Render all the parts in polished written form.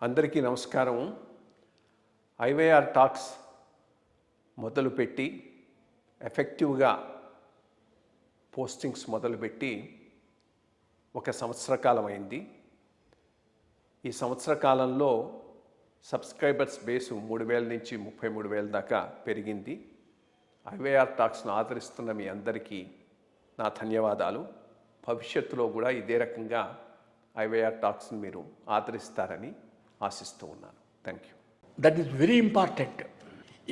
అందరికీ నమస్కారం. IYR talks మొదలుపెట్టి ఎఫెక్టివ్గా పోస్టింగ్స్ మొదలుపెట్టి ఒక సంవత్సర కాలం అయింది. ఈ సంవత్సర కాలంలో సబ్స్క్రైబర్స్ బేసు 3,000 నుంచి 33,000 దాకా పెరిగింది. ఐవైఆర్ టాక్స్ను ఆదరిస్తున్న మీ అందరికీ నా ధన్యవాదాలు. భవిష్యత్తులో కూడా ఇదే రకంగా ఐవైఆర్ టాక్స్ని మీరు ఆదరిస్తారని ఆశిస్తూ ఉన్నాను. Thank you. That is very important.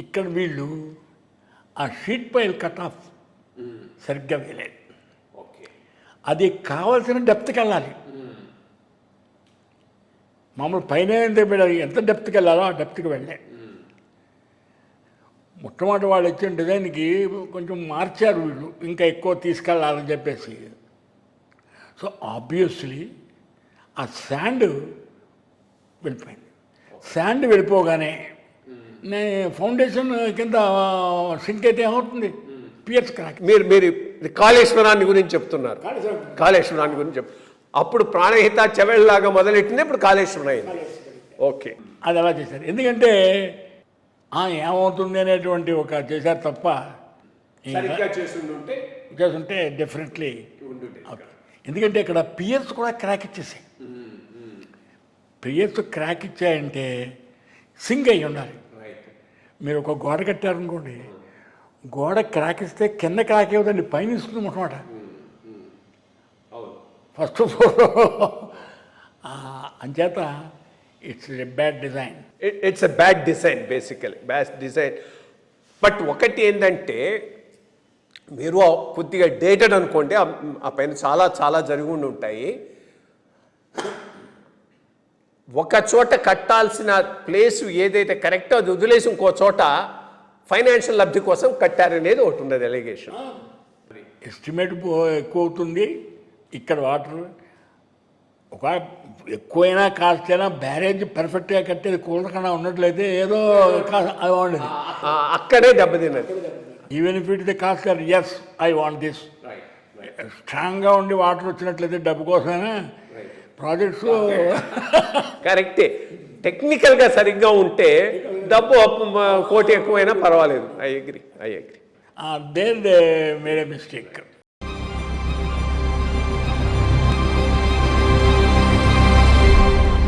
ఇక్కడ వీళ్ళు ఆ షీట్ పైల్ కట్ ఆఫ్ సరిగ్గా వేయలేదు. ఓకే, అది కావాల్సిన డెప్త్కి వెళ్ళాలి. మామూలు పైన ఎంత డెప్త్కి వెళ్ళాలో ఆ డెప్త్కి వెళ్ళే. మొట్టమొదటి వాళ్ళు ఇచ్చిన డిజైన్కి కొంచెం మార్చారు వీళ్ళు, ఇంకా ఎక్కువ తీసుకెళ్ళాలని చెప్పేసి. సో ఆబ్వియస్లీ ఆ శాండ్ వెళ్ళిపోయింది. శాండ్ వెళ్ళిపోగానే ఫౌండేషన్ కింద సింక్ అయితే ఏమవుతుంది? Piers crack. మీరు కాళేశ్వరాన్ని గురించి చెప్తున్నారు. కాళేశ్వరాన్ని గురించి అప్పుడు ప్రాణహిత చెవెళ్ళలాగా మొదలెట్టింది, ఇప్పుడు కాళేశ్వరం అయింది. ఓకే, అది అలా చేశారు. ఎందుకంటే ఏమవుతుంది అనేటువంటి ఒక చేశారు తప్ప చేస్తుంటే డెఫినెట్లీ. ఎందుకంటే ఇక్కడ పియర్స్ కూడా క్రాక్ ఇచ్చేసాయి. పియర్స్ క్రాక్ ఇచ్చాయంటే సింగ్ అయ్యి ఉండాలి. మీరు ఒక గోడ కట్టారనుకోండి, గోడ క్రాక్ ఇస్తే కింద క్రాక్ ఇవ్వదండి, పైన ఇస్తుంది అన్నమాట. ఫస్ట్ ఆఫ్ ఆల్ అంచేత it's a bad design. It's a bad design, basically bad design. But ఒకటి ఏంటంటే, మీరు కొద్దిగా డేటెడ్ అనుకోండి, ఆ పైన చాలా చాలా జరిగి ఉండి ఉంటాయి. ఒక చోట కట్టాల్సిన ప్లేసు ఏదైతే కరెక్టో అది వదిలేసి ఇంకో చోట ఫైనాన్షియల్ లబ్ధి కోసం కట్టారనేది ఒకటి ఉన్నది ఎలిగేషన్. ఎస్టిమేట్ ఎక్కువ అవుతుంది. ఇక్కడ వాటర్ ఒక ఎక్కువైనా కాస్ట్ అయినా బ్యారేజ్ పర్ఫెక్ట్గా కట్టేది కూలకుండా ఉన్నట్లయితే ఏదో ఉండేది, అక్కడే దెబ్బతిన్నది. Even if it the cost as I want this. స్ట్రాంగ్గా ఉండి వాటర్ వచ్చినట్లయితే డబ్బు కోసమైనా ప్రాజెక్ట్స్ కరెక్టే. టెక్నికల్గా సరిగ్గా ఉంటే డబ్బు కోటి ఎక్కువైనా పర్వాలేదు. I agree. There they made a mistake.